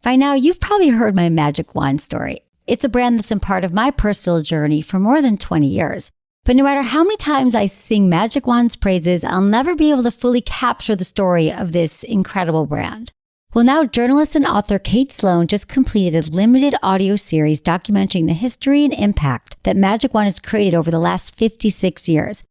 By now, you've probably heard my magic wand story. It's a brand that's been part of my personal journey for more than 20 years. But no matter how many times I sing Magic Wand's praises, I'll never be able to fully capture the story of this incredible brand. Well, now journalist and author Kate Sloan just completed a limited audio series documenting the history and impact that Magic Wand has created over the last 56 years.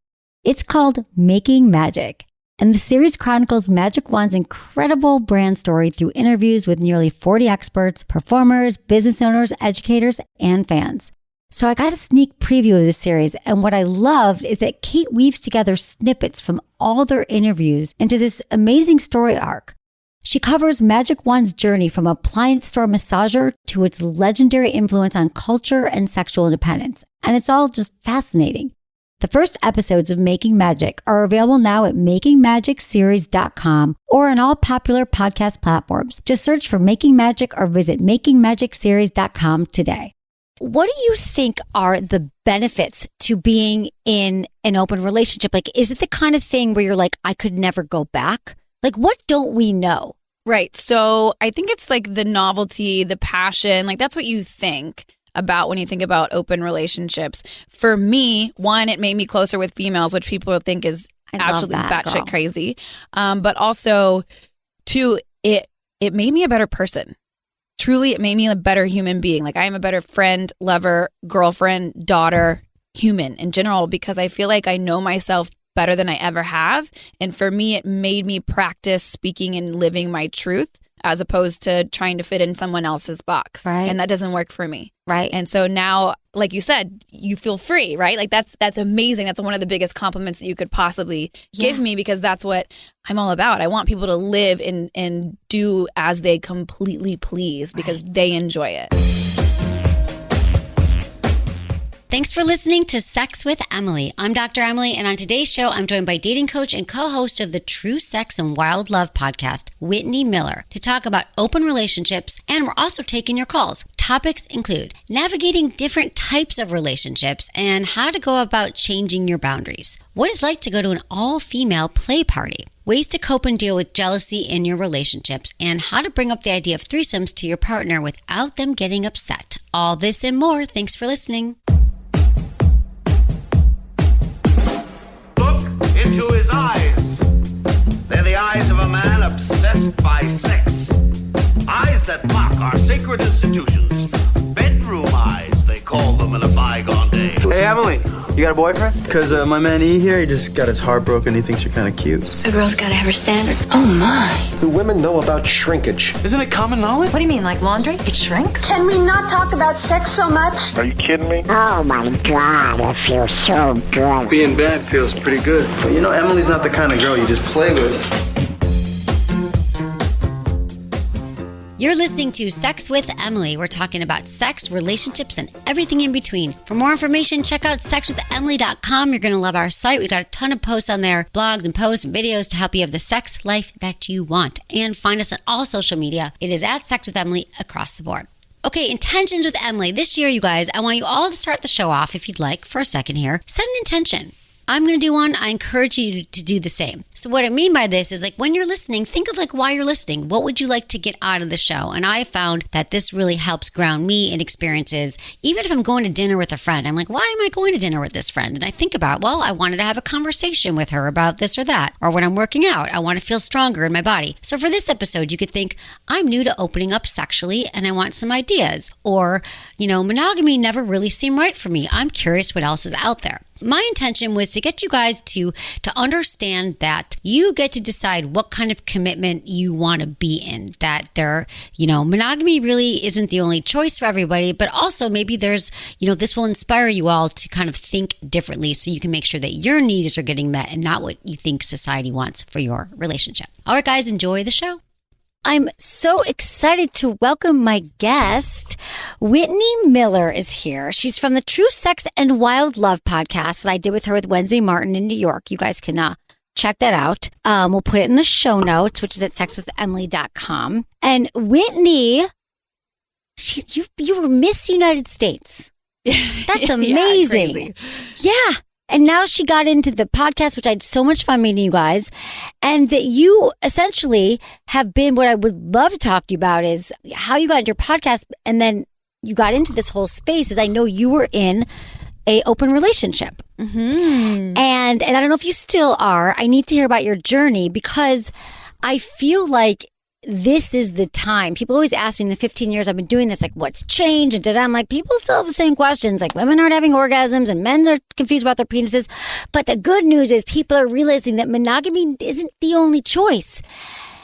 It's called Making Magic. And the series chronicles Magic Wand's incredible brand story through interviews with nearly 40 experts, performers, business owners, educators, and fans. So I got a sneak preview of the series, and what I loved is that Kate weaves together snippets from all their interviews into this amazing story arc. She covers Magic Wand's journey from appliance store massager to its legendary influence on culture and sexual independence, and it's all just fascinating. The first episodes of Making Magic are available now at makingmagicseries.com or on all popular podcast platforms. Just search for Making Magic or visit makingmagicseries.com today. What do you think are the benefits to being in an open relationship? Like, is it the kind of thing where you're like, I could never go back? Like, what don't we know? Right. So I think it's like the novelty, the passion, like that's what you think about when you think about open relationships. For me, one, it made me closer with females, which people think is absolutely batshit crazy. But also, two, it made me a better person. Truly, it made me a better human being. Like I am a better friend, lover, girlfriend, daughter, human in general, because I feel like I know myself better than I ever have. And for me, it made me practice speaking and living my truth as opposed to trying to fit in someone else's box. Right. And that doesn't work for me. Right. And so now, like you said, you feel free, right? Like that's amazing. That's one of the biggest compliments that you could possibly give me, because that's what I'm all about. I want people to live and do as they completely please because they enjoy it. Thanks for listening to Sex with Emily. I'm Dr. Emily, and on today's show, I'm joined by dating coach and co-host of the True Sex and Wild Love podcast, Whitney Miller, to talk about open relationships, and we're also taking your calls. Topics include navigating different types of relationships and how to go about changing your boundaries, what it's like to go to an all-female play party, ways to cope and deal with jealousy in your relationships, and how to bring up the idea of threesomes to your partner without them getting upset. All this and more. Thanks for listening. Into his eyes. They're the eyes of a man obsessed by sex. Eyes that mock our sacred institutions. Bedroom eyes, they call them in a bygone day. Hey, Emily, you got a boyfriend? Because my man E here, he just got his heart broken. He thinks you're kind of cute. A girl's got to have her standards. Oh, my. Do women know about shrinkage? Isn't it common knowledge? What do you mean, like laundry? It shrinks? Can we not talk about sex so much? Are you kidding me? Oh my God, it feels so good. Being bad feels pretty good. But you know, Emily's not the kind of girl you just play with. You're listening to Sex with Emily. We're talking about sex, relationships, and everything in between. For more information, check out sexwithemily.com. You're going to love our site. We got a ton of posts on there, blogs and posts and videos to help you have the sex life that you want. And find us on all social media. It is at Sex with Emily across the board. Okay, intentions with Emily. This year, you guys, I want you all to start the show off, if you'd like, for a second here. Set an intention. I'm going to do one. I encourage you to do the same. So what I mean by this is, like, when you're listening, think of like why you're listening. What would you like to get out of the show? And I found that this really helps ground me in experiences. Even if I'm going to dinner with a friend, I'm like, why am I going to dinner with this friend? And I think about, well, I wanted to have a conversation with her about this or that. Or when I'm working out, I want to feel stronger in my body. So for this episode, you could think, I'm new to opening up sexually and I want some ideas. Or, you know, monogamy never really seemed right for me. I'm curious what else is out there. My intention was to get you guys to understand that you get to decide what kind of commitment you want to be in. That monogamy really isn't the only choice for everybody, but also maybe there's, this will inspire you all to kind of think differently so you can make sure that your needs are getting met and not what you think society wants for your relationship. All right, guys, enjoy the show. I'm so excited to welcome my guest. Whitney Miller is here. She's from the True Sex and Wild Love podcast that I did with her with Wednesday Martin in New York. You guys can check that out. We'll put it in the show notes, which is at sexwithemily.com. And Whitney, you were Miss United States. That's amazing. Yeah. And now she got into the podcast, which I had so much fun meeting you guys. And that you essentially have been, what I would love to talk to you about is how you got into your podcast. And then you got into this whole space, is I know you were in a open relationship. And I don't know if you still are. I need to hear about your journey because I feel like this is the time. People always ask me in the 15 years I've been doing this, like, what's changed? And I'm like, people still have the same questions. Like, women aren't having orgasms and men are confused about their penises. But the good news is people are realizing that monogamy isn't the only choice.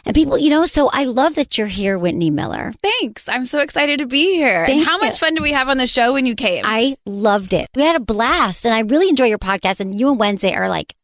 And people, so I love that you're here, Whitney Miller. Thanks. I'm so excited to be here. And how much fun did we have on the show when you came? I loved it. We had a blast. And I really enjoy your podcast. And you and Wednesday are like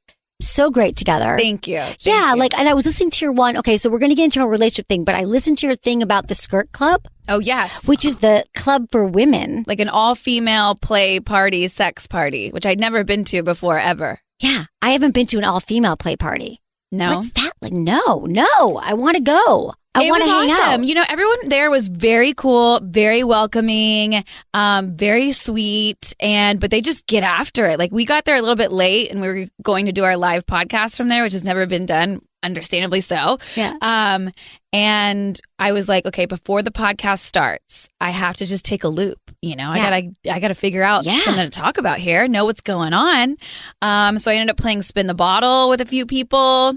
so great together. Thank you. And I was listening to your one. Okay, so we're going to get into our relationship thing, but I listened to your thing about the Skirt Club. Oh, yes. Which is the club for women. Like an all-female play party, sex party, which I'd never been to before, ever. Yeah. I haven't been to an all-female play party. No. What's that like? No. I want to go. I want to hang out. Everyone there was very cool, very welcoming, very sweet, but they just get after it. Like, we got there a little bit late and we were going to do our live podcast from there, which has never been done, understandably so. Yeah. And I was like, okay, before the podcast starts, I have to just take a loop. I gotta figure out something to talk about here, know what's going on. So I ended up playing Spin the Bottle with a few people.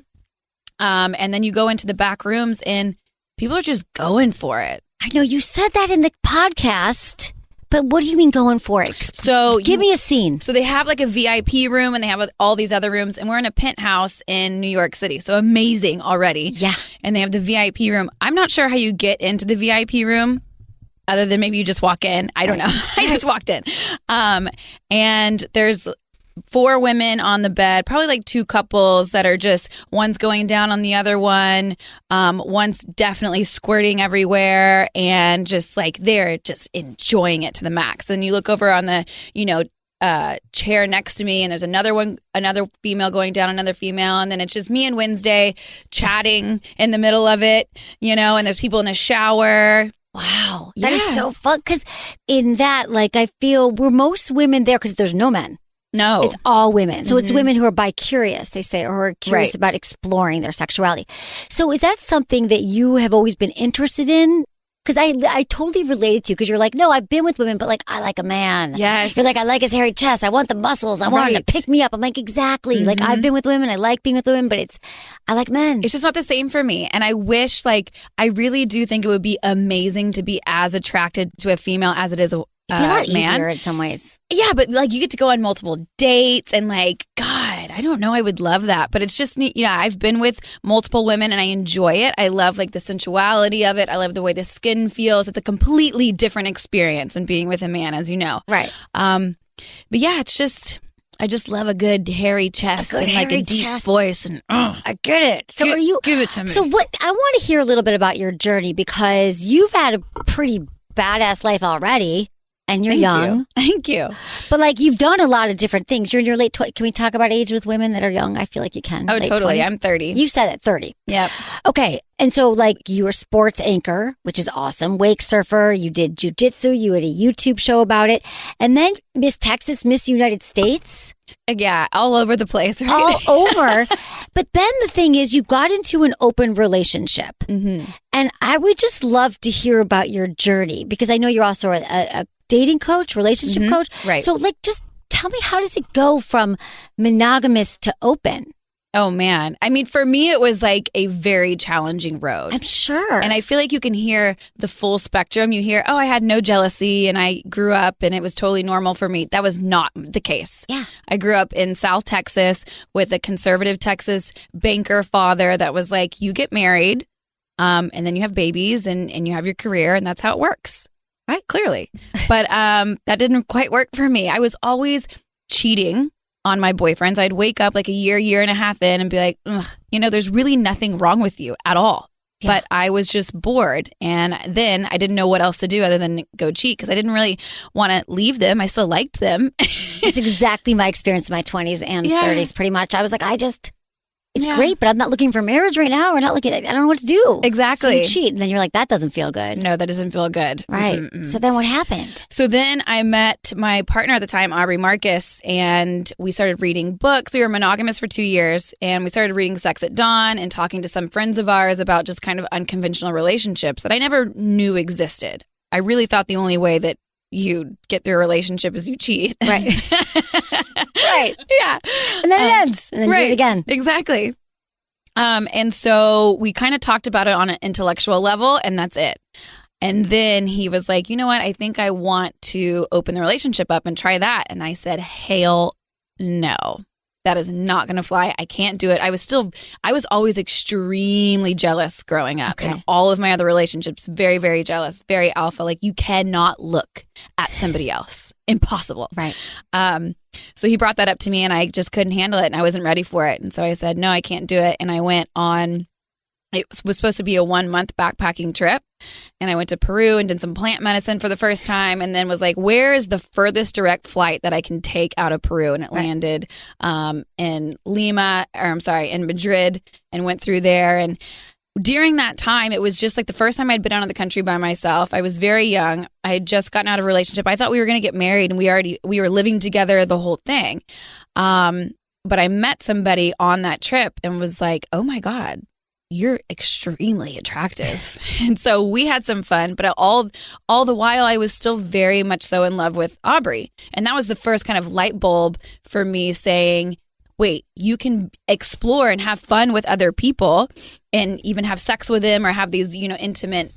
And then you go into the back rooms and people are just going for it. I know you said that in the podcast, but what do you mean going for it? So give me a scene. So they have like a VIP room and they have all these other rooms, and we're in a penthouse in New York City. So amazing already. Yeah. And they have the VIP room. I'm not sure how you get into the VIP room other than maybe you just walk in. I don't know. I just walked in. And there's 4 women on the bed, probably like 2 couples that are just, one's going down on the other one. One's definitely squirting everywhere and just like they're just enjoying it to the max. And you look over on the, chair next to me and there's another female going down, another female. And then it's just me and Wednesday chatting in the middle of it, and there's people in the shower. Wow. That is so fun. Because in that, like, I feel we're most women there because there's no men. No. It's all women. So it's women who are bi-curious, they say, or who are curious about exploring their sexuality. So is that something that you have always been interested in? Because I totally related to you because you're like, no, I've been with women, but like, I like a man. Yes. You're like, I like his hairy chest. I want the muscles. I want him to pick me up. I'm like, exactly. Like, I've been with women. I like being with women, but I like men. It's just not the same for me. And I wish, I really do think it would be amazing to be as attracted to a female as it is a It'd be a lot man. easier in some ways. Yeah, but you get to go on multiple dates and God, I don't know. I would love that. But it's just, I've been with multiple women and I enjoy it. I love the sensuality of it. I love the way the skin feels. It's a completely different experience than being with a man, as you know. Right. But yeah, it's just, I just love a good hairy chest and a deep voice. And I get it. So give it to me. So I want to hear a little bit about your journey because you've had a pretty badass life already. And you're young. Thank you. But you've done a lot of different things. You're in your late 20s. Can we talk about age with women that are young? I feel like you can. Oh, late totally. 20s. I'm 30. You said it, 30. Yep. Okay. And so you were a sports anchor, which is awesome. Wake surfer. You did jujitsu. You had a YouTube show about it. And then Miss Texas, Miss United States. Yeah. All over the place, right? All over. But then the thing is you got into an open relationship. Mm-hmm. And I would just love to hear about your journey because I know you're also a dating coach, relationship coach. Right. So just tell me, how does it go from monogamous to open? Oh, man. I mean, for me, it was a very challenging road. I'm sure. And I feel like you can hear the full spectrum. You hear, I had no jealousy and I grew up and it was totally normal for me. That was not the case. Yeah. I grew up in South Texas with a conservative Texas banker father that was like, you get married and then you have babies and you have your career and that's how it works. Right? Clearly. But that didn't quite work for me. I was always cheating on my boyfriends. I'd wake up a year and a half in and be like, there's really nothing wrong with you at all. Yeah. But I was just bored. And then I didn't know what else to do other than go cheat because I didn't really want to leave them. I still liked them. It's exactly my experience in my 20s and 30s, pretty much. I was like, I just it's great, but I'm not looking for marriage right now. I don't know what to do. Exactly. So you cheat, and then you're like, that doesn't feel good. No, that doesn't feel good. Right. Mm-mm. So then what happened? So then I met my partner at the time, Aubrey Marcus, and we started reading books. We were monogamous for 2 years, and we started reading Sex at Dawn and talking to some friends of ours about just kind of unconventional relationships that I never knew existed. I really thought the only way that you get through a relationship is you cheat. Right. Right. Yeah. And then it ends. And then you do it again. Exactly. And so we kind of talked about it on an intellectual level, and that's it. And then he was like, you know what? I think I want to open the relationship up and try that. And I said, hell no. That is not going to fly. I can't do it. I was always extremely jealous growing up. Okay. In all of my other relationships, very, very jealous, very alpha. Like, you cannot look at somebody else. Impossible. Right. So he brought that up to me, and I just couldn't handle it, and I wasn't ready for it. And so I said, no, I can't do it. And I went on, it was supposed to be a 1-month backpacking trip. And I went to Peru and did some plant medicine for the first time, and then was like, where is the furthest direct flight that I can take out of Peru? And it landed in in Madrid, and went through there. And during that time, it was just like the first time I'd been out of the country by myself. I was very young. I had just gotten out of a relationship. I thought we were going to get married, and we were living together, the whole thing. But I met somebody on that trip and was like, oh my God, you're extremely attractive. And so we had some fun, but all the while I was still very much so in love with Aubrey. And that was the first kind of light bulb for me saying, wait, you can explore and have fun with other people and even have sex with them or have these, intimate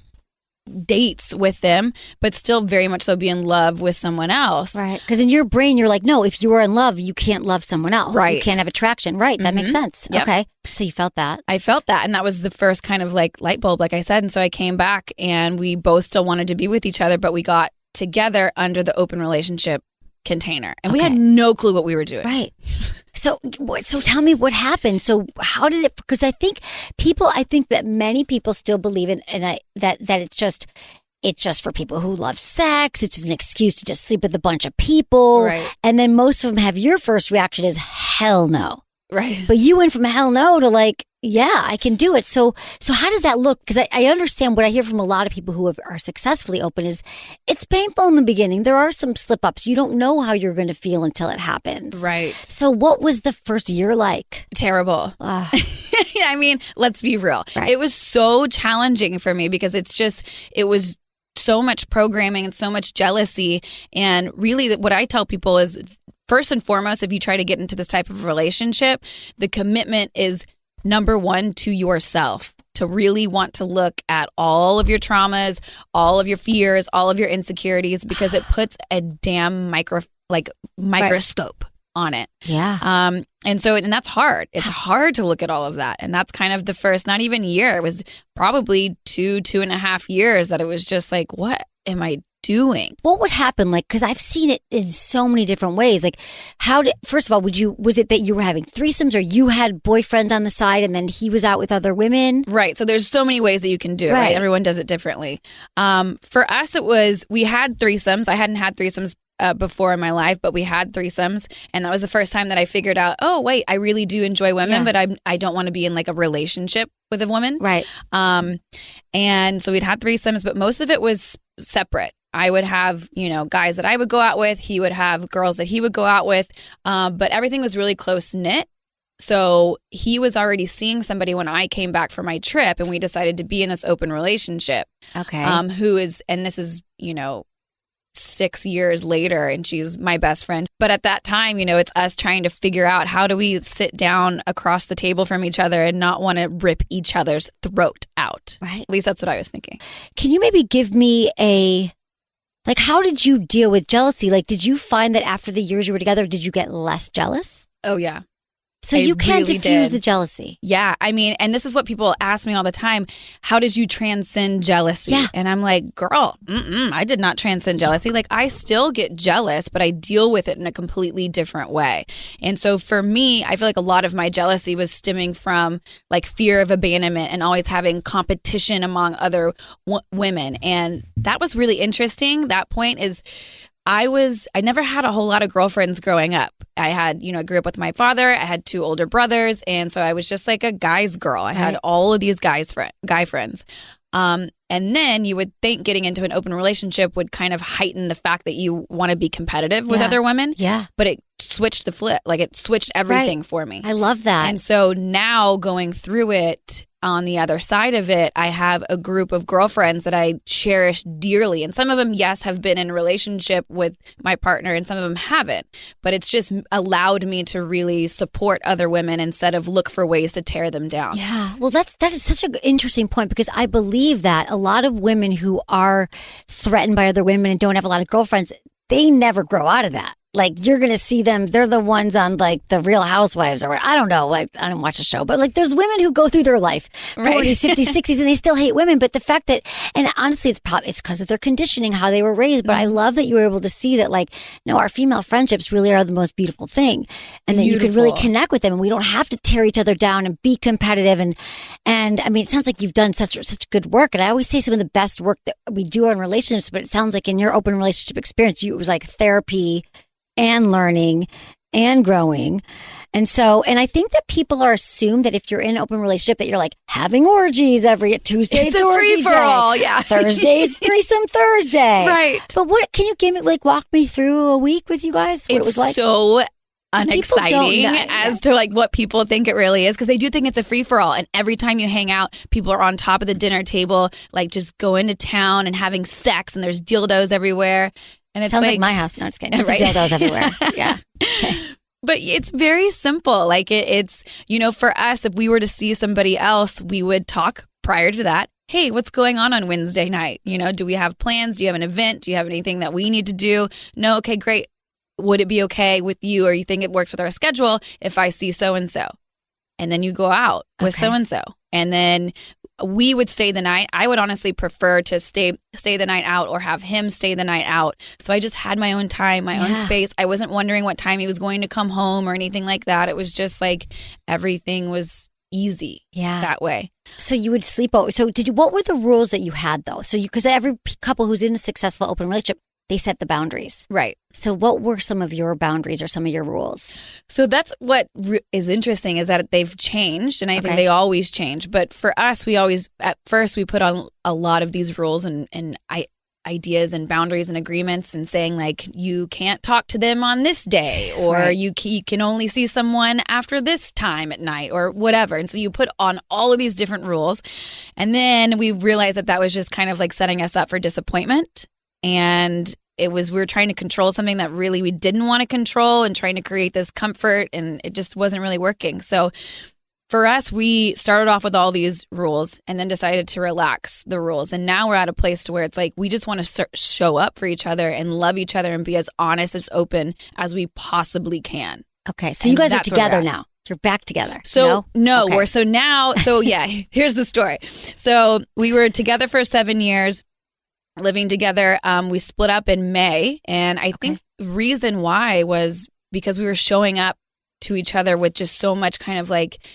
dates with them, but still very much so be in love with someone else. Right. Because in your brain, you're like, no, if you are in love, you can't love someone else. Right. You can't have attraction. Right. That makes sense. Yep. Okay. So you felt that. I felt that. And that was the first kind of like light bulb, like I said. And so I came back, and we both still wanted to be with each other, but we got together under the open relationship container. And we had no clue what we were doing. Right. So tell me what happened. So how did it, because I think that many people still believe that it's just for people who love sex. It's just an excuse to just sleep with a bunch of people. Right. And then most of them have your first reaction is hell no. Right. But you went from hell no to like, yeah, I can do it. So how does that look? Because I understand what I hear from a lot of people who are successfully open is it's painful in the beginning. There are some slip ups. You don't know how you're going to feel until it happens. Right. So what was the first year like? Terrible. I mean, let's be real. Right. It was so challenging for me because it was so much programming and so much jealousy. And really what I tell people is, first and foremost, if you try to get into this type of relationship, the commitment is number one to yourself, to really want to look at all of your traumas, all of your fears, all of your insecurities, because it puts a damn microscope on it. Yeah. And that's hard. It's hard to look at all of that. And that's kind of the first, not even year. It was probably 2.5 years that it was just like, what am I doing? What would happen? Like, because I've seen it in so many different ways. Like, first of all, was it that you were having threesomes, or you had boyfriends on the side and then he was out with other women? Right. So there's so many ways that you can do it, right? Everyone does it differently. For us, we had threesomes. I hadn't had threesomes before in my life, but we had threesomes. And that was the first time that I figured out, oh, wait, I really do enjoy women, but I don't want to be in like a relationship with a woman. Right. And so we'd had threesomes, but most of it was separate. I would have, guys that I would go out with. He would have girls that he would go out with. But everything was really close knit. So he was already seeing somebody when I came back from my trip, and we decided to be in this open relationship. Okay. This is, 6 years later, and she's my best friend. But at that time, it's us trying to figure out, how do we sit down across the table from each other and not want to rip each other's throat out? Right. At least that's what I was thinking. Can you maybe give me how did you deal with jealousy? Like, did you find that after the years you were together, did you get less jealous? Oh, yeah. So I you can't really diffuse did. the jealousy. Yeah. I mean, and this is what people ask me all the time. How did you transcend jealousy? Yeah. And I'm like, girl, I did not transcend jealousy. Like, I still get jealous, but I deal with it in a completely different way. And so for me, I feel like a lot of my jealousy was stemming from like fear of abandonment and always having competition among other women. And that was really interesting. That point is, I never had a whole lot of girlfriends growing up. I had, I grew up with my father. I had 2 older brothers. And so I was just like a guy's girl. I had all of these guy friends. And then you would think getting into an open relationship would kind of heighten the fact that you want to be competitive with other women. Yeah. But it switched the flip. Like it switched everything for me. I love that. And so now going through it, on the other side of it, I have a group of girlfriends that I cherish dearly. And some of them, yes, have been in a relationship with my partner and some of them haven't. But it's just allowed me to really support other women instead of look for ways to tear them down. Yeah. Well, that is such an interesting point because I believe that a lot of women who are threatened by other women and don't have a lot of girlfriends, they never grow out of that. Like, you're going to see them. They're the ones on, like, the Real Housewives or I don't know. Like, I don't watch the show. But, like, there's women who go through their life, 40s, 50s, 60s, and they still hate women. But the fact that, and honestly, it's because of their conditioning, how they were raised. But I love that you were able to see that, like, no, our female friendships really are the most beautiful thing. And that you could really connect with them. And we don't have to tear each other down and be competitive. And I mean, it sounds like you've done such good work. And I always say some of the best work that we do on relationships. But it sounds like in your open relationship experience, it was like therapy and learning and growing. And I think that people are assumed that if you're in an open relationship that you're like having orgies every Tuesday. It's a free for all. Yeah. Thursdays, threesome Thursday. Right. But what can you give me, like walk me through a week with you guys? What it was like? So unexciting as to like what people think it really is because they do think it's a free for all. And every time you hang out, people are on top of the dinner table, like just going to town and having sex and there's dildos everywhere. And it sounds like my house. No, just kidding. Just the dildos everywhere. Yeah. Okay. But it's very simple. Like it's, for us, if we were to see somebody else, we would talk prior to that. Hey, what's going on Wednesday night? Do we have plans? Do you have an event? Do you have anything that we need to do? No. Okay, great. Would it be okay with you or you think it works with our schedule if I see so-and-so? And then you go out with so-and-so. And then we would stay the night. I would honestly prefer to stay the night out or have him stay the night out. So I just had my own time, my own space. I wasn't wondering what time he was going to come home or anything like that. It was just like everything was easy that way. So you would sleep over. So what were the rules that you had though? So because every couple who's in a successful open relationship, they set the boundaries. Right. So what were some of your boundaries or some of your rules? So that's what is interesting is that they've changed and I think they always change. But for us, at first we put on a lot of these rules and ideas and boundaries and agreements and saying like, you can't talk to them on this day or you can only see someone after this time at night or whatever. And so you put on all of these different rules. And then we realized that was just kind of like setting us up for disappointment. And we were trying to control something that really we didn't want to control and trying to create this comfort and it just wasn't really working. So for us, we started off with all these rules and then decided to relax the rules. And now we're at a place to where it's like we just want to show up for each other and love each other and be as honest, as open as we possibly can. Okay. So you guys are together now. You're back together. So here's the story. So we were together for 7 years. Living together. We split up in May. And I think the reason why was because we were showing up to each other with just so much kind of like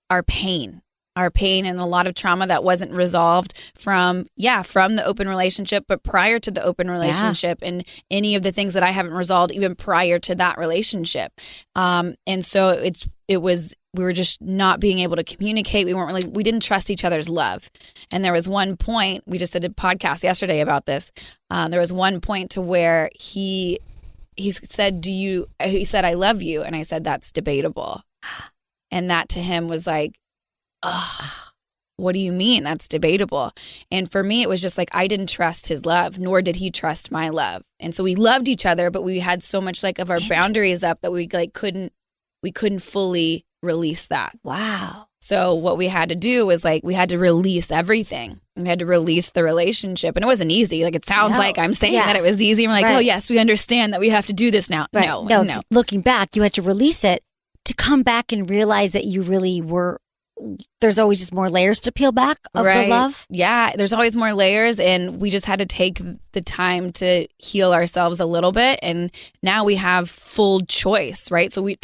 our pain and a lot of trauma that wasn't resolved from the open relationship, but prior to the open relationship and any of the things that I haven't resolved even prior to that relationship. And so we were just not being able to communicate. We didn't trust each other's love. And there was one point, we just did a podcast yesterday about this. There was one point to where he said, I love you. And I said, that's debatable. And that to him was like, what do you mean that's debatable? And for me, it was just like, I didn't trust his love, nor did he trust my love. And so we loved each other, but we had so much like of our boundaries up that we couldn't fully release that. Wow. So what we had to do was like, we had to release everything. We had to release the relationship. And it wasn't easy. Like it sounds like I'm saying that it was easy. I'm like, oh yes, we understand that we have to do this now. Right. No. Looking back, you had to release it to come back and realize that you really were. There's always just more layers to peel back of the love. Yeah, there's always more layers, and we just had to take the time to heal ourselves a little bit. And now we have full choice, right? So we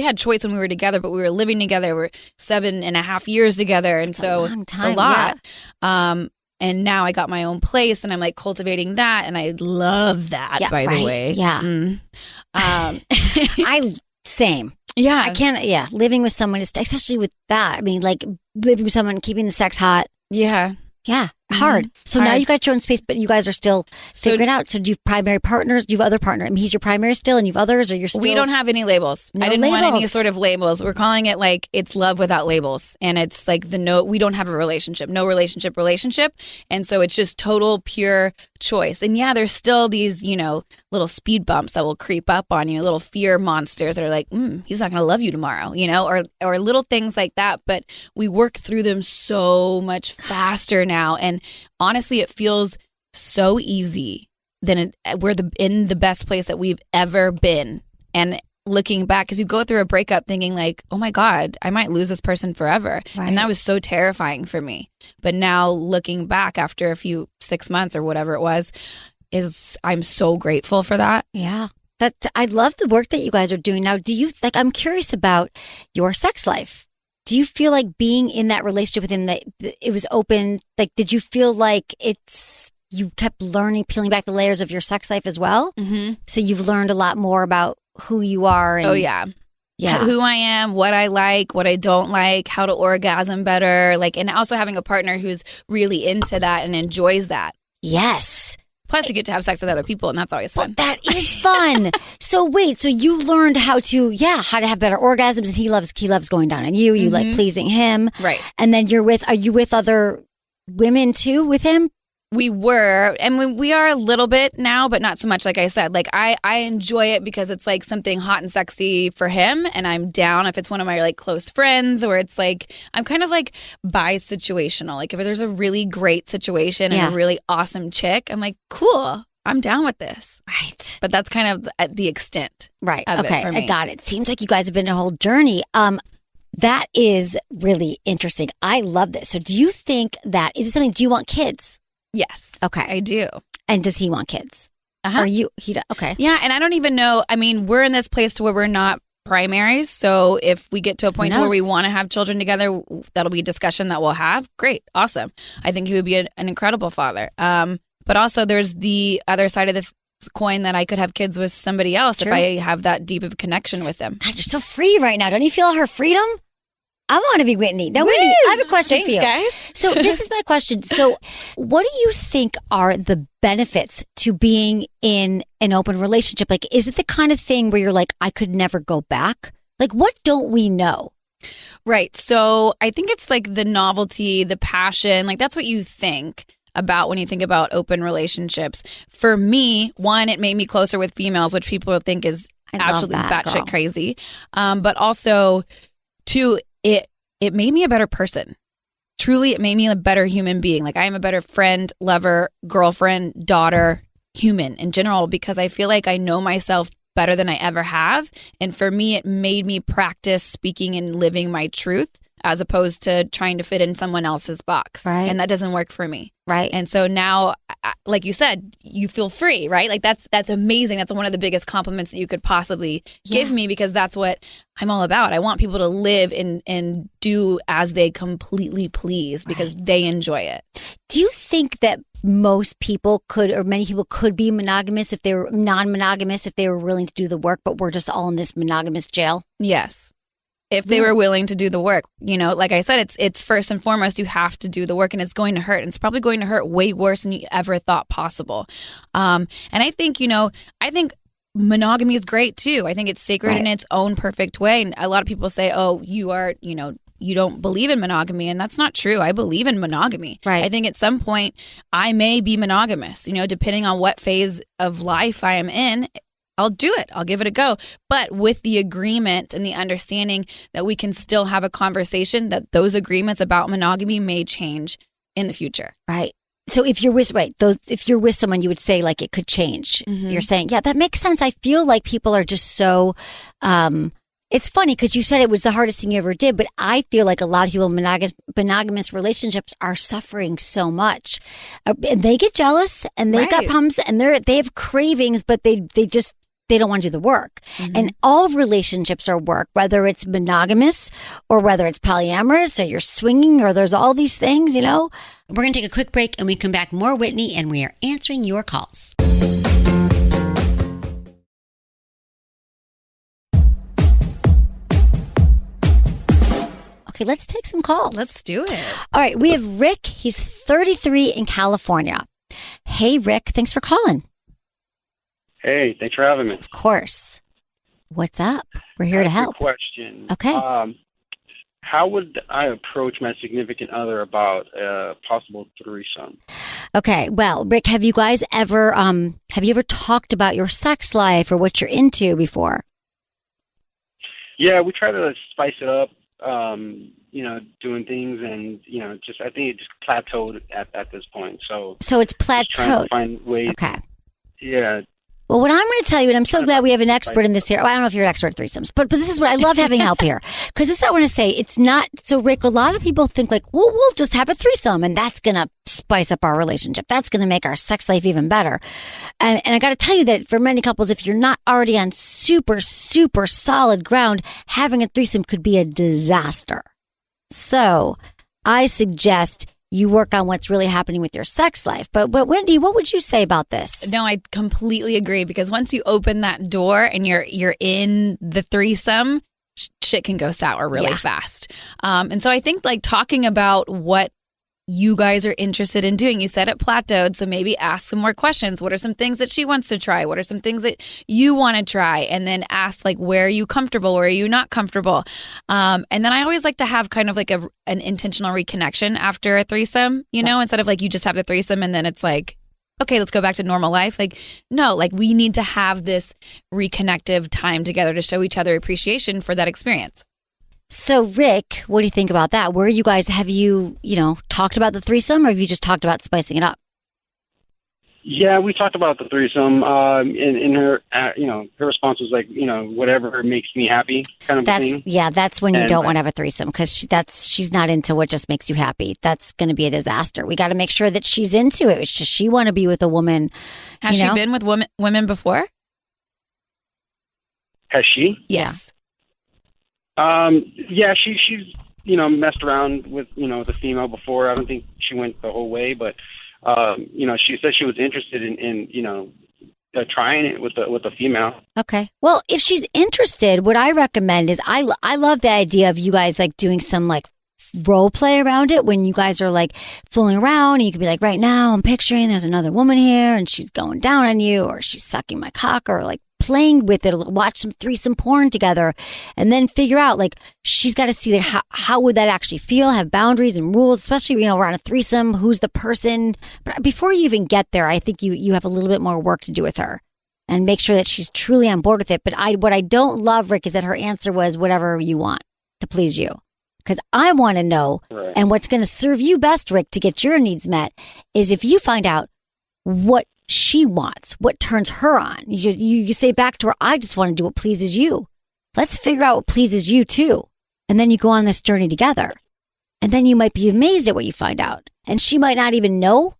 had choice when we were together, but we were living together. We're 7.5 years together, and so a long time, it's a lot. And now I got my own place and I'm like cultivating that. And I love that, by the way. Yeah. Same. Yeah. I can't, living with someone is, especially with that. I mean, like living with someone, keeping the sex hot. Yeah. Yeah. Hard. So now you got your own space, but you guys are still figuring it out. So do you have primary partners? Do you have other partners? I mean, he's your primary still and you have others, or you're still... We don't have any labels. No I didn't want labels. any sort of labels. We're calling it like it's love without labels. And it's like we don't have a relationship. No relationship. And so it's just total pure choice. And yeah, there's still these, little speed bumps that will creep up on you, little fear monsters that are like, he's not going to love you tomorrow, or little things like that. But we work through them so much faster now. And honestly, it feels so easy. We're in the best place that we've ever been. And looking back, because you go through a breakup thinking like, oh my God, I might lose this person forever. Right. And that was so terrifying for me. But now looking back after a few 6 months or whatever it was, I'm so grateful for that. Yeah. I love the work that you guys are doing now. I'm curious about your sex life. Do you feel like being in that relationship with him, that it was open? Like, did you feel like you kept learning, peeling back the layers of your sex life as well? Mm-hmm. So you've learned a lot more about who you are. And, who I am, what I like, what I don't like, how to orgasm better. Like, and also having a partner who's really into that and enjoys that. Yes. Plus, you get to have sex with other people, and that's always fun. That is fun. So you learned how to have better orgasms, and he loves going down on you. You like pleasing him, right? And then are you with other women too with him? We were, and we are a little bit now, but not so much. Like I said, like I enjoy it because it's like something hot and sexy for him, and I'm down if it's one of my like close friends, or it's like I'm kind of like bi-situational. Like if there's a really great situation and a really awesome chick, I'm like, cool, I'm down with this. Right. But that's kind of at the extent, right? Of Okay, it for me. I got it. Seems like you guys have been a whole journey. That is really interesting. I love this. So do you think do you want kids? Yes. Okay. I do. And does he want kids? Uh-huh. Okay. Yeah. And I don't even know. I mean, we're in this place to where we're not primaries. So if we get to a point where we want to have children together, that'll be a discussion that we'll have. Great. Awesome. I think he would be an incredible father. But also there's the other side of the coin that I could have kids with somebody else if I have that deep of a connection with them. God, you're so free right now. Don't you feel her freedom? I want to be Whitney. Now, Whitney, I have a question for you. Guys. So this is my question. So what do you think are the benefits to being in an open relationship? Like, is it the kind of thing where you're like, I could never go back? Like, what don't we know? Right. So I think it's like the novelty, the passion. Like, that's what you think about when you think about open relationships. For me, one, it made me closer with females, which people think is absolutely batshit crazy. But also, two, it made me a better person. Truly, it made me a better human being. Like, I am a better friend, lover, girlfriend, daughter, human in general, because I feel like I know myself better than I ever have. And for me, it made me practice speaking and living my truth as opposed to trying to fit in someone else's box. Right. And that doesn't work for me. Right. And so now, like you said, you feel free, right? Like that's amazing. That's one of the biggest compliments that you could possibly give me, because that's what I'm all about. I want people to live and do as they completely please because they enjoy it. Do you think that most people could, or many people could be monogamous if they were non-monogamous, if they were willing to do the work, but we're just all in this monogamous jail? Yes. If they were willing to do the work, like I said, it's first and foremost, you have to do the work, and it's going to hurt. And it's probably going to hurt way worse than you ever thought possible. And I think, I think monogamy is great too. I think it's sacred in its own perfect way. And a lot of people say, oh, you are, you don't believe in monogamy. And that's not true. I believe in monogamy. Right. I think at some point I may be monogamous, depending on what phase of life I am in. I'll do it. I'll give it a go. But with the agreement and the understanding that we can still have a conversation, that those agreements about monogamy may change in the future. Right. So if you're with someone, you would say like it could change. Mm-hmm. You're saying, yeah, that makes sense. I feel like people are just so, it's funny because you said it was the hardest thing you ever did, but I feel like a lot of people in monogamous relationships are suffering so much. And they get jealous and they got problems and they have cravings, but they just they don't want to do the work. And all relationships are work, whether it's monogamous or whether it's polyamorous or you're swinging or there's all these things, you know. We're going to take a quick break and we come back more Whitney and we are answering your calls. Okay, let's take some calls. Let's do it. All right, we have Rick. He's 33 in California. Hey, Rick, thanks for calling. Hey, thanks for having me. Of course. What's up? We're here to help. Question. Okay. How would I approach my significant other about a possible threesome? Okay. Well, Rick, have you ever talked about your sex life or what you're into before? Yeah, we try to spice it up, doing things, and I think it just plateaued at this point. So it's just trying plateaued. to find ways. Okay. Yeah. Well, what I'm going to tell you, and I'm so glad we have an expert in this here. Well, I don't know if you're an expert at threesomes, but this is what I love having help here. Because this is what I want to say. It's not, so Rick, a lot of people think like, well, we'll just have a threesome and that's going to spice up our relationship. That's going to make our sex life even better. And I got to tell you that for many couples, if you're not already on super, super solid ground, having a threesome could be a disaster. So I suggest you work on what's really happening with your sex life. But Wendy, what would you say about this? No, I completely agree, because once you open that door and you're in the threesome, shit can go sour really fast. And so I think like talking about what you guys are interested in doing. You said it plateaued, so maybe ask some more questions. What are some things that she wants to try? What are some things that you want to try? And then ask like, where are you comfortable? Where are you not comfortable? And then I always like to have kind of like an intentional reconnection after a threesome, instead of like you just have the threesome and then it's like, okay, let's go back to normal life. Like, no, like we need to have this reconnective time together to show each other appreciation for that experience. So, Rick, what do you think about that? Where you guys, have you talked about the threesome, or have you just talked about spicing it up? Yeah, we talked about the threesome. And her, her response was like, whatever makes me happy, kind of thing. Yeah, that's when you don't want to have a threesome, because she's not into what just makes you happy. That's going to be a disaster. We got to make sure that she's into it. It's just she want to be with a woman. Has she been with women before? Has she? Yes. Yeah, she's messed around with with a female before. I don't think she went the whole way, but she said she was interested in trying it with a female. Okay. Well, if she's interested, what I recommend is I love the idea of you guys like doing some like role play around it when you guys are like fooling around, and you could be like, right now I'm picturing there's another woman here and she's going down on you, or she's sucking my cock, or like playing with it, watch some threesome porn together, and then figure out like she's got to see like how would that actually feel, have boundaries and rules, especially we're on a threesome, who's the person. But before you even get there, I think you have a little bit more work to do with her and make sure that she's truly on board with it. But what I don't love, Rick, is that her answer was whatever you want to please you. Because I want to know, right. And what's going to serve you best, Rick, to get your needs met is if you find out what she wants, what turns her on. You say back to her, I just want to do what pleases you. Let's figure out what pleases you too. And then you go on this journey together. And then you might be amazed at what you find out. And she might not even know.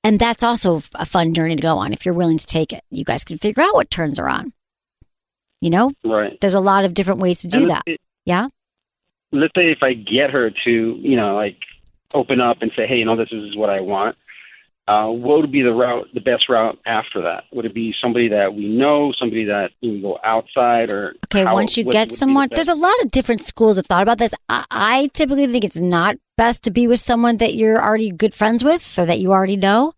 And that's also a fun journey to go on if you're willing to take it. You guys can figure out what turns her on. Right. There's a lot of different ways to do that. Yeah? Let's say if I get her to, open up and say, hey, this is what I want. What would be the best route after that? Would it be somebody that we know, somebody that you can go outside, or okay? Once you get someone, there's a lot of different schools of thought about this. I typically think it's not best to be with someone that you're already good friends with or that you already know.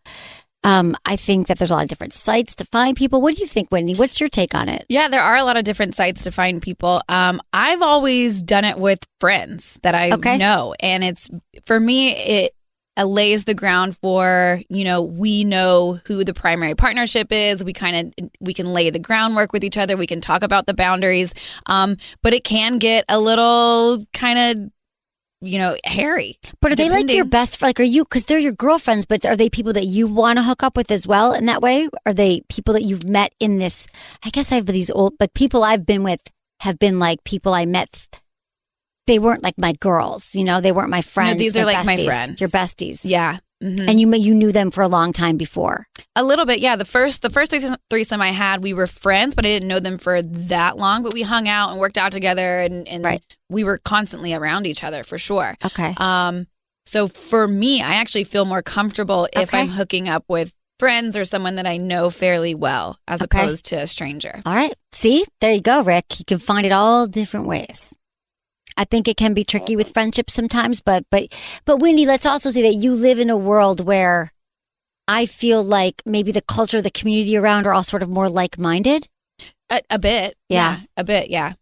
I think that there's a lot of different sites to find people. What do you think, Whitney? What's your take on it? Yeah, there are a lot of different sites to find people. I've always done it with friends that I know, and it's for me it lays the ground for, we know who the primary partnership is. We can lay the groundwork with each other. We can talk about the boundaries. But it can get a little kind of, hairy. But are they like your best, are you, because they're your girlfriends, but are they people that you want to hook up with as well in that way? Are they people that you've met in this, I guess I have these but people I've been with have been like people I met. They weren't like my girls, they weren't my friends. No, these are like besties. my friends. Your besties. Yeah. And you knew them for a long time before. A little bit, yeah. The first threesome I had, we were friends, but I didn't know them for that long. But we hung out and worked out together, and we were constantly around each other for sure. Okay. So for me, I actually feel more comfortable if I'm hooking up with friends or someone that I know fairly well, as opposed to a stranger. All right. See, there you go, Rick. You can find it all different ways. I think it can be tricky with friendships sometimes, but Whitney, let's also say that you live in a world where I feel like maybe the culture, the community around are all sort of more like-minded. A bit. Yeah. A bit, yeah.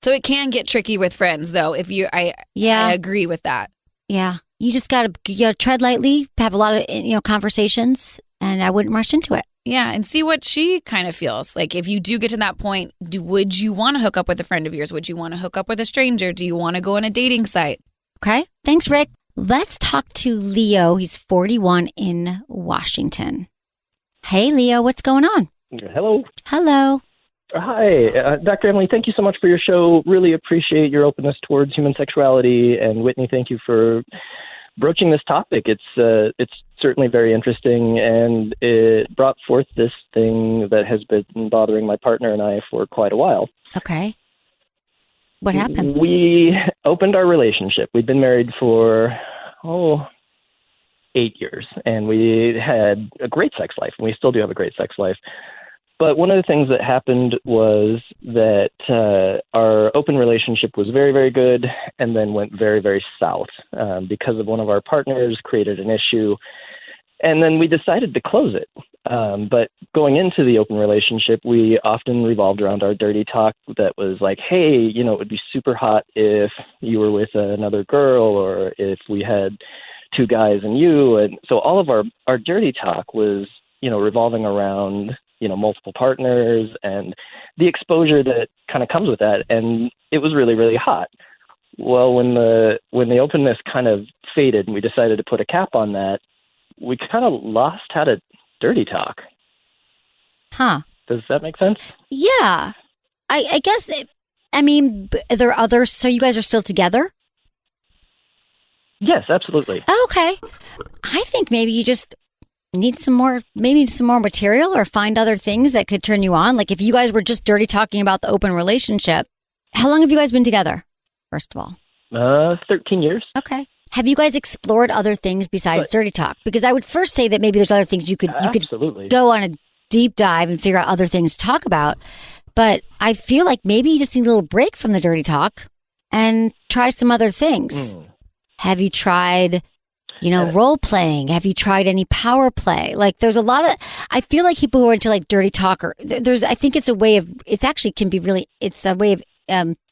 So it can get tricky with friends, though, I agree with that. Yeah. You just got to tread lightly, have a lot of conversations, and I wouldn't rush into it. Yeah, and see what she kind of feels. Like, if you do get to that point, would you want to hook up with a friend of yours? Would you want to hook up with a stranger? Do you want to go on a dating site? Okay. Thanks, Rick. Let's talk to Leo. He's 41 in Washington. Hey, Leo, what's going on? Hello. Hello. Hi, Dr. Emily. Thank you so much for your show. Really appreciate your openness towards human sexuality. And Whitney, thank you for broaching this topic. It's certainly very interesting, and it brought forth this thing that has been bothering my partner and I for quite a while. Okay. What happened? We opened our relationship. We'd been married for 8 years, and we had a great sex life, and we still do have a great sex life. But one of the things that happened was that our open relationship was very, very good, and then went very, very south because of one of our partners created an issue. And then we decided to close it. But going into the open relationship, we often revolved around our dirty talk that was like, hey, it would be super hot if you were with another girl, or if we had two guys and you. And so all of our dirty talk was, revolving around multiple partners and the exposure that kind of comes with that. And it was really, really hot. Well, when the openness kind of faded and we decided to put a cap on that, we kind of lost how to dirty talk. Huh. Does that make sense? Yeah. I guess, are there others? So you guys are still together? Yes, absolutely. Okay. I think maybe you just need some more material, or find other things that could turn you on. Like, if you guys were just dirty talking about the open relationship, how long have you guys been together, first of all? 13 years. Okay. Have you guys explored other things besides dirty talk? Because I would first say that maybe there's other things you could go on a deep dive and figure out other things to talk about. But I feel like maybe you just need a little break from the dirty talk and try some other things. Have you tried role playing? Have you tried any power play? Like, there's a lot of, I feel like people who are into like dirty talk, I think it's a way of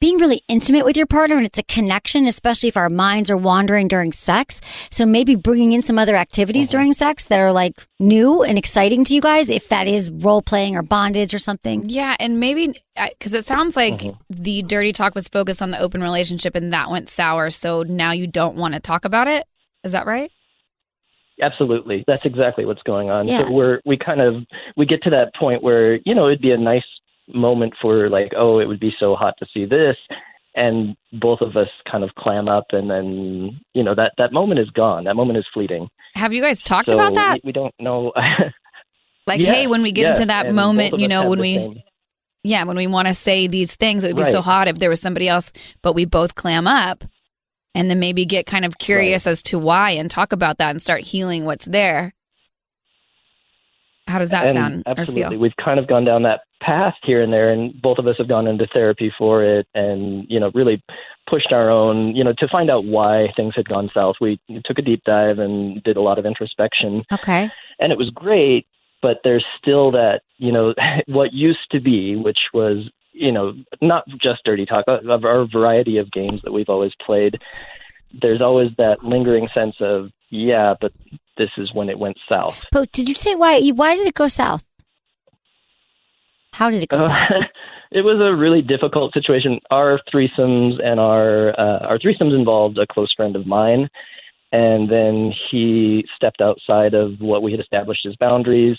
being really intimate with your partner, and it's a connection, especially if our minds are wandering during sex. So maybe bringing in some other activities during sex that are like new and exciting to you guys, if that is role playing or bondage or something. Yeah, and maybe, because it sounds like the dirty talk was focused on the open relationship and that went sour, so now you don't want to talk about it. Is that right? Absolutely. That's exactly what's going on. Yeah. So we get to that point where, it'd be a nice moment for like, oh, it would be so hot to see this. And both of us kind of clam up, and then, that moment is gone. That moment is fleeting. Have you guys talked about that? We don't know. Like, hey, when we get into that moment, when we want to say these things, it would be so hot if there was somebody else, but we both clam up. And then maybe get kind of curious as to why, and talk about that and start healing what's there. How does that sound absolutely. or feel? We've kind of gone down that path here and there, and both of us have gone into therapy for it, and, really pushed our own, to find out why things had gone south. We took a deep dive and did a lot of introspection. Okay. And it was great, but there's still that, what used to be, which was, not just dirty talk, of our variety of games that we've always played. There's always that lingering sense of, but this is when it went south. But did you say why did it go south? How did it go south? It was a really difficult situation. Our threesomes involved a close friend of mine, and then he stepped outside of what we had established as boundaries,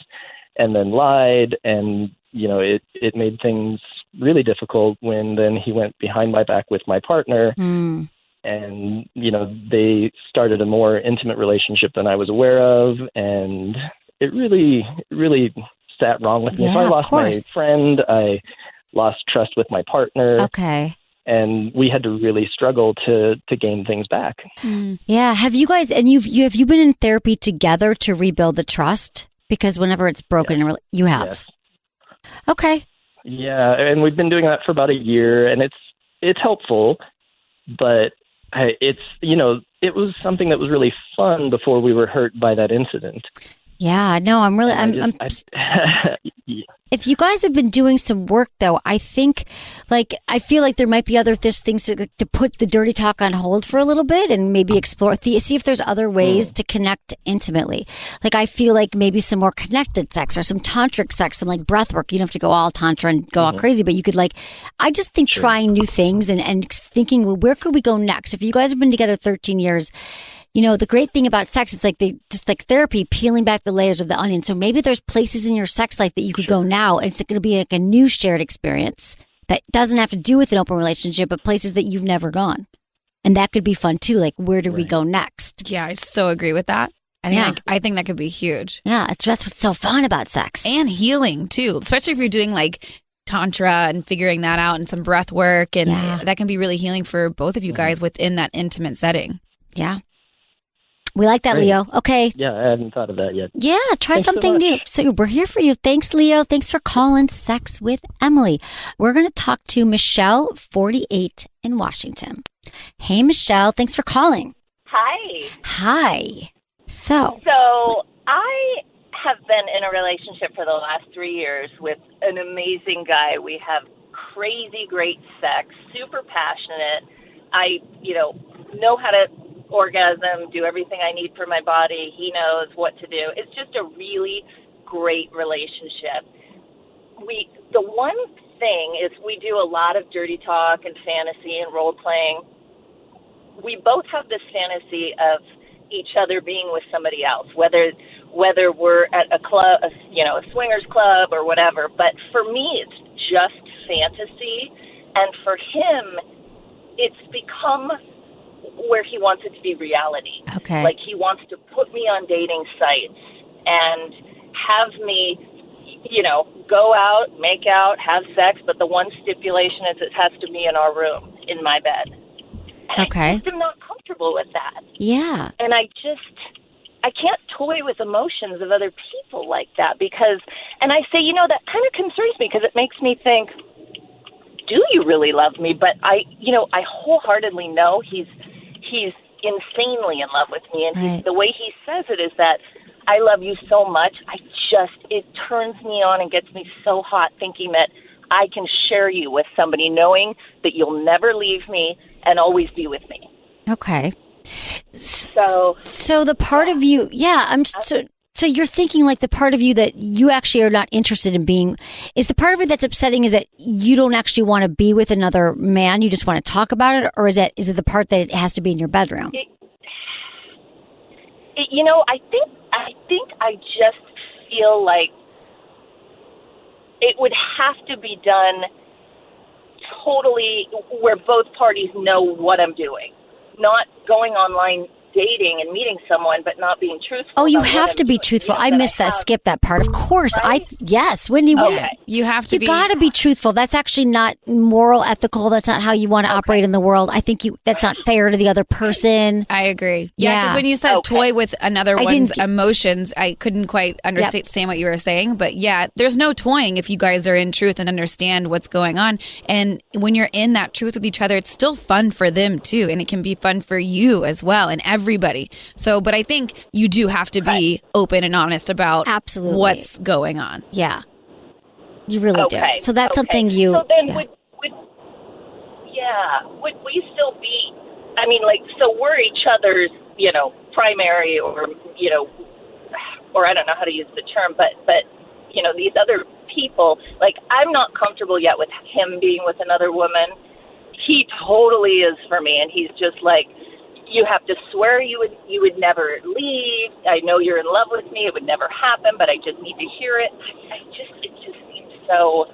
and then lied, and it made things really difficult when then he went behind my back with my partner. And and, they started a more intimate relationship than I was aware of. And it really, really sat wrong with me. Yeah, So I of lost my course. friend. I lost trust with my partner. Okay. And we had to really struggle to gain things back. Yeah. Have you guys, and have you been in therapy together to rebuild the trust? Because whenever it's broken, you have. Yes. Okay. Yeah, and we've been doing that for about a year, and it's helpful, but it was something that was really fun before we were hurt by that incident. Yeah, no, if you guys have been doing some work, though, I feel like there might be other things to put the dirty talk on hold for a little bit and maybe explore, see if there's other ways to connect intimately. Like, I feel like maybe some more connected sex or some tantric sex, some like breath work. You don't have to go all tantra and go all crazy, but you could I just think trying new things and thinking, well, where could we go next? If you guys have been together 13 years, the great thing about sex, it's like just like therapy, peeling back the layers of the onion. So maybe there's places in your sex life that you could go now, and it's going to be like a new shared experience that doesn't have to do with an open relationship, but places that you've never gone. And that could be fun too. Like, where do we go next? Yeah, I so agree with that. I think that could be huge. Yeah, that's what's so fun about sex. And healing too, especially if you're doing like tantra and figuring that out and some breath work. And that can be really healing for both of you guys within that intimate setting. Yeah. We like that, Leo. Okay. Yeah, I hadn't thought of that yet. Yeah, try Thanks something so new. So we're here for you. Thanks, Leo. Thanks for calling Sex with Emily. We're going to talk to Michelle, 48, in Washington. Hey, Michelle. Thanks for calling. Hi. Hi. So I have been in a relationship for the last 3 years with an amazing guy. We have crazy great sex, super passionate. I, know how to orgasm, do everything I need for my body. He knows what to do. It's just a really great relationship. The one thing is we do a lot of dirty talk and fantasy and role playing. We both have this fantasy of each other being with somebody else, whether we're at a club, a swingers club or whatever. But for me, it's just fantasy, and for him, it's become where he wants it to be reality. Okay. Like, he wants to put me on dating sites and have me, go out, make out, have sex, but the one stipulation is it has to be in our room, in my bed. And okay. I just am not comfortable with that. Yeah. And I can't toy with emotions of other people like that because, and I say, that kind of concerns me because it makes me think, do you really love me? But I wholeheartedly know he's insanely in love with me. And the way he says it is that I love you so much. It turns me on and gets me so hot thinking that I can share you with somebody, knowing that you'll never leave me and always be with me. Okay. So the part of you, so you're thinking like the part of you that you actually are not interested in being, is the part of it that's upsetting is that you don't actually want to be with another man, you just want to talk about it, or is it the part that it has to be in your bedroom? I think I just feel like it would have to be done totally where both parties know what I'm doing, not going online dating and meeting someone but not being truthful. Oh, you have to be truthful. I missed that. Skip that part. Of course. Right? Yes, Whitney. Okay. You have to You got to be truthful. That's actually not moral, ethical. That's not how you want to operate in the world. I think that's not fair to the other person. I agree. Yeah, because when you said toy with another one's emotions, I couldn't quite understand what you were saying. But yeah, there's no toying if you guys are in truth and understand what's going on. And when you're in that truth with each other, it's still fun for them too. And it can be fun for you as well and everybody. So, but I think you do have to be open and honest about what's going on. Yeah. You really do. So that's something you... So then would we still be... I mean, so we're each other's, primary or I don't know how to use the term, but these other people, I'm not comfortable yet with him being with another woman. He totally is for me, and he's just you have to swear you would never leave. I know you're in love with me. It would never happen, but I just need to hear it. It just seems so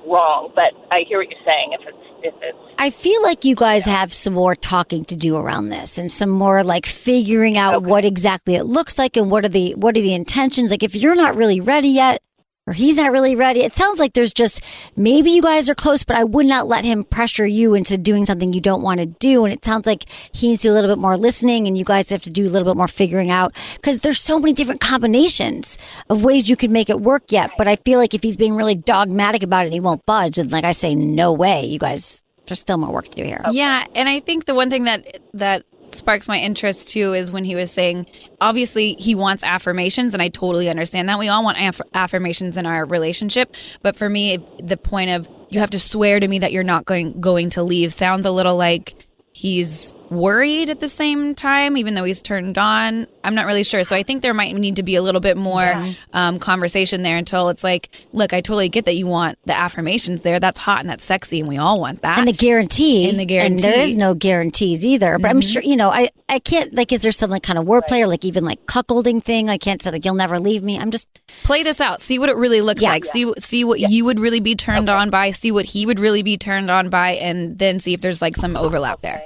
wrong. But I hear what you're saying. If it's I feel like you guys have some more talking to do around this and some more like figuring out what exactly it looks like and what are the intentions. Like if you're not really ready yet or he's not really ready, it sounds like there's just maybe you guys are close, but I would not let him pressure you into doing something you don't want to do. And it sounds like he needs to do a little bit more listening and you guys have to do a little bit more figuring out because there's so many different combinations of ways you could make it work yet. But I feel like if he's being really dogmatic about it and he won't budge, then like I say, no way, you guys. There's still more work to do here. Yeah, and I think the one thing that sparks my interest too is when he was saying, obviously he wants affirmations, and I totally understand that. We all want affirmations in our relationship, but for me, the point of you have to swear to me that you're not going to leave sounds a little like he's worried at the same time, even though he's turned on. I'm not really sure. So I think there might need to be a little bit more conversation there until it's like, look, I totally get that you want the affirmations there. That's hot and that's sexy and we all want that. And the guarantee. And there is no guarantees either. But I'm sure, I can't, like, is there some like kind of wordplay or like even like cuckolding thing? I can't say like, you'll never leave me. I'm just. Play this out. See what it really looks like. See what you would really be turned on by. See what he would really be turned on by. And then see if there's like some overlap there.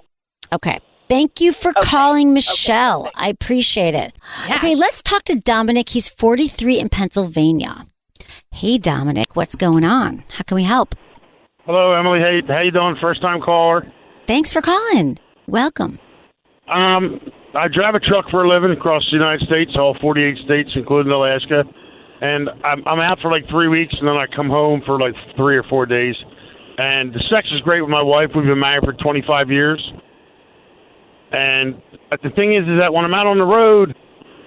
Okay. Thank you for calling, Michelle. Okay. I appreciate it. Yeah. Okay, let's talk to Dominic. He's 43 in Pennsylvania. Hey, Dominic, what's going on? How can we help? Hello, Emily. Hey, how you doing? First-time caller. Thanks for calling. Welcome. I drive a truck for a living across the United States, all 48 states, including Alaska. And I'm out for like 3 weeks, and then I come home for like 3 or 4 days. And the sex is great with my wife. We've been married for 25 years. And the thing is that when I'm out on the road,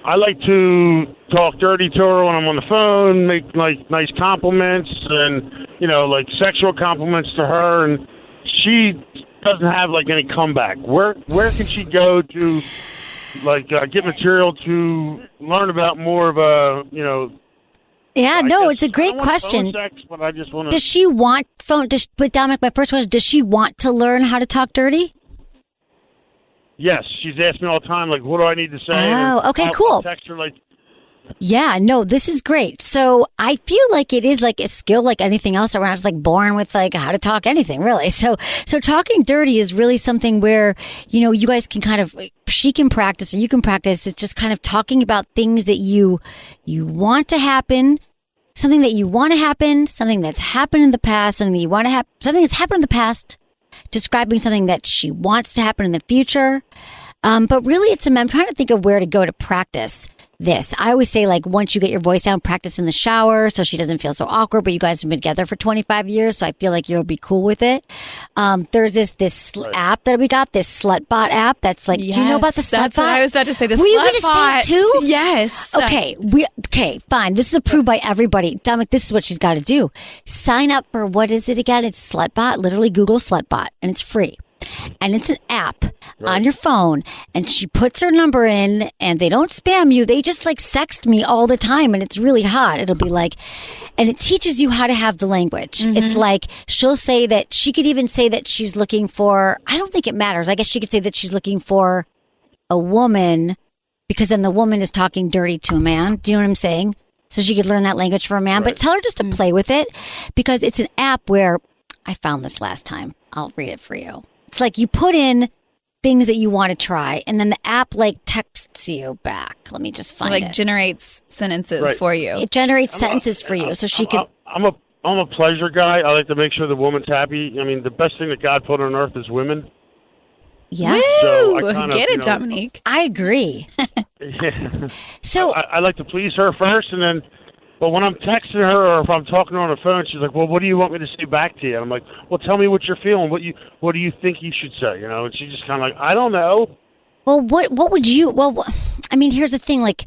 I like to talk dirty to her when I'm on the phone, make like nice compliments and, like sexual compliments to her. And she doesn't have like any comeback. Where can she go to like get material to learn about more of a, Yeah, it's a great question. Sex, but I just want to. Does she want phone? But Dominic, my first question is, does she want to learn how to talk dirty? Yes, she's asked me all the time, like, what do I need to say? Oh, okay, cool. I'll text her, like, yeah, no, this is great. So I feel like it is like a skill like anything else around. It's like born with like how to talk anything, really. So talking dirty is really something where, you guys can kind of, she can practice or you can practice. It's just kind of talking about things that you want to happen, something that you want to happen, something that's happened in the past, something that you want to happen, something that's happened in the past. Describing something that she wants to happen in the future. But really, I'm trying to think of where to go to practice this. I always say, like, once you get your voice down, practice in the shower so she doesn't feel so awkward, but you guys have been together for 25 years, so I feel like you'll be cool with it. There's this app that we got, this Slutbot app that's like, yes, do you know about the Slutbot? That's what I was about to say, the Were you Slutbot. going to say it too? Yes. Okay, fine. This is approved by everybody. Dominic, this is what she's got to do. Sign up for, what is it again? It's Slutbot. Literally Google Slutbot, and it's free. And it's an app on your phone, and she puts her number in, and they don't spam you. They just like sext me all the time, and it's really hot. It'll be like, and it teaches you how to have the language. Mm-hmm. It's like, she'll say that, she could even say that she's looking for, I don't think it matters. I guess she could say that she's looking for a woman, because then the woman is talking dirty to a man. Do you know what I'm saying? So she could learn that language for a man, but tell her just to play with it, because it's an app where, I found this last time. I'll read it for you. It's like you put in things that you want to try, and then the app like texts you back. Let me just find it. Like generates sentences for you. It generates sentences for you, so she could. I'm a pleasure guy. I like to make sure the woman's happy. I mean, the best thing that God put on earth is women. Yeah. Woo! So get it, Dominique. I agree. Yeah. So I like to please her first, and then. But when I'm texting her or if I'm talking to her on the phone, she's like, well, what do you want me to say back to you? And I'm like, well, tell me what you're feeling. What do you think you should say? And she's just kind of like, I don't know. Well, what would you, well, I mean, here's the thing, like.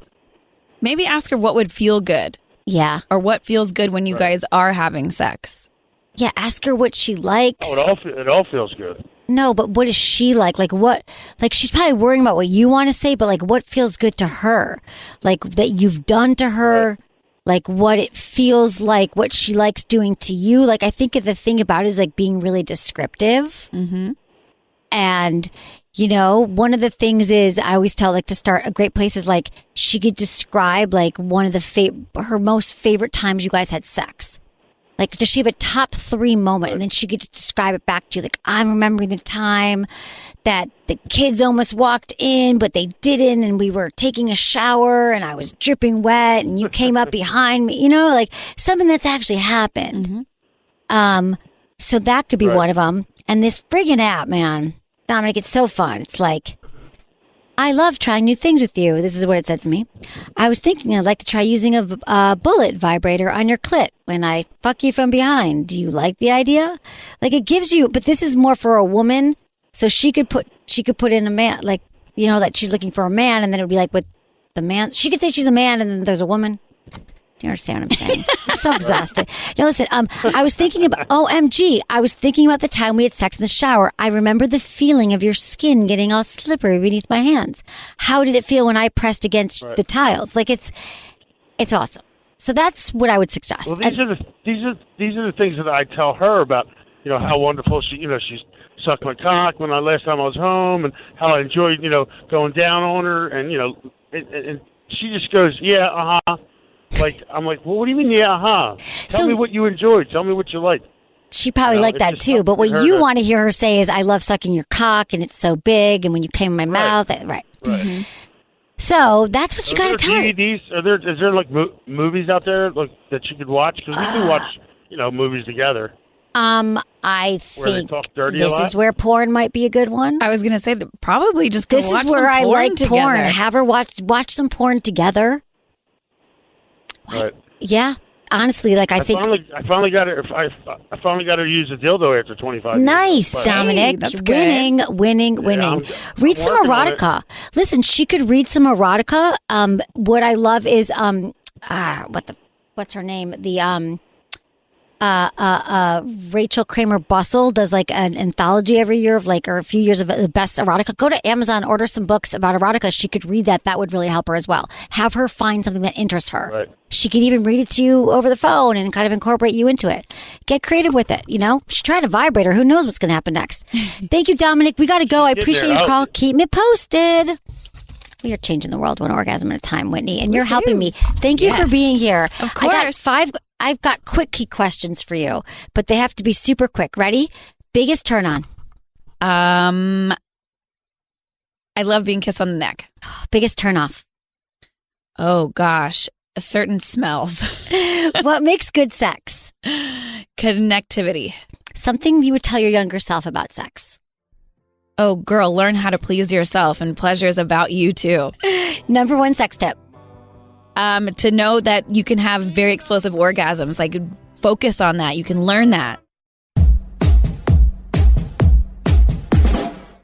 Maybe ask her what would feel good. Yeah. Or what feels good when you guys are having sex. Yeah, ask her what she likes. Oh, it all feels good. No, but what is she like? Like what, like she's probably worrying about what you want to say, but like what feels good to her? Like that you've done to her. Right. Like what it feels like, what she likes doing to you. Like I think the thing about it is like being really descriptive. Mm-hmm. And, one of the things is I always tell like to start a great place is like she could describe like one of the her most favorite times you guys had sex. Like, does she have a top 3 moment? And then she could describe it back to you. Like, I'm remembering the time that the kids almost walked in, but they didn't. And we were taking a shower and I was dripping wet and you came up behind me, like something that's actually happened. So that could be one of them. And this friggin' app, man, Dominic, it's so fun. It's like, I love trying new things with you. This is what it said to me. I was thinking I'd like to try using a bullet vibrator on your clit when I fuck you from behind. Do you like the idea? Like, it gives you, but this is more for a woman. So she could put in a man, like, that she's looking for a man, and then it would be like with the man. She could say she's a man, and then there's a woman. Do you understand what I'm saying? I'm so exhausted. Now listen, I was thinking about, OMG, I was thinking about the time we had sex in the shower. I remember the feeling of your skin getting all slippery beneath my hands. How did it feel when I pressed against the tiles? Like, it's awesome. So that's what I would suggest. Well, these are the things that I tell her about, how wonderful she's sucked my cock when last time I was home, and how I enjoyed, going down on her, and and she just goes, yeah, uh-huh. Like, I'm like, well, what do you mean, yeah, Tell me what you enjoyed. Tell me what you liked. She probably liked that too. But what you want to hear her say is, I love sucking your cock, and it's so big, and when you came in my mouth. Right. Mm-hmm. So that's what you got to tell her. DVDs? Is there like movies out there that you could watch? Because we do watch, movies together. I think this is where porn might be a good one. I was going to say that probably just this is where I like porn. Have her watch some porn together. Right. Yeah. Honestly, like I think I finally got her. I finally got her to use a dildo after 25 years. Nice, Dominic. Hey, that's winning. Read some erotica. Listen, she could read some erotica. What I love is what's her name? The Rachel Kramer Bussell does like an anthology every year of or a few years of the best erotica. Go to Amazon, order some books about erotica. She could read that. That would really help her as well. Have her find something that interests her. Right. She could even read it to you over the phone and kind of incorporate you into it. Get creative with it. She tried a vibrator. Who knows what's going to happen next? Thank you, Dominic. We got to go. I appreciate your call. Keep me posted. We are changing the world one orgasm at a time, Whitney, and you're helping me. Thank you for being here. Of course. I've got quick key questions for you, but they have to be super quick. Ready? Biggest turn on? I love being kissed on the neck. Biggest turn off? Oh, gosh. Certain smells. What makes good sex? Connectivity. Something you would tell your younger self about sex? Oh, girl, learn how to please yourself, and pleasure is about you, too. Number 1 sex tip? To know that you can have very explosive orgasms. Like, focus on that. You can learn that.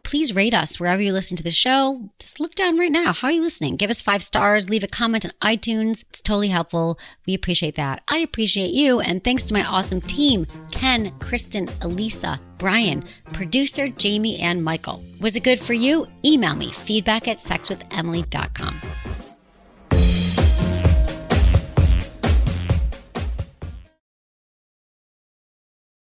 Please rate us wherever you listen to the show. Just look down right now. How are you listening? Give us 5 stars. Leave a comment on iTunes. It's totally helpful. We appreciate that. I appreciate you. And thanks to my awesome team, Ken, Kristen, Elisa, Brian, producer Jamie, and Michael. Was it good for you? Email me, feedback@sexwithemily.com.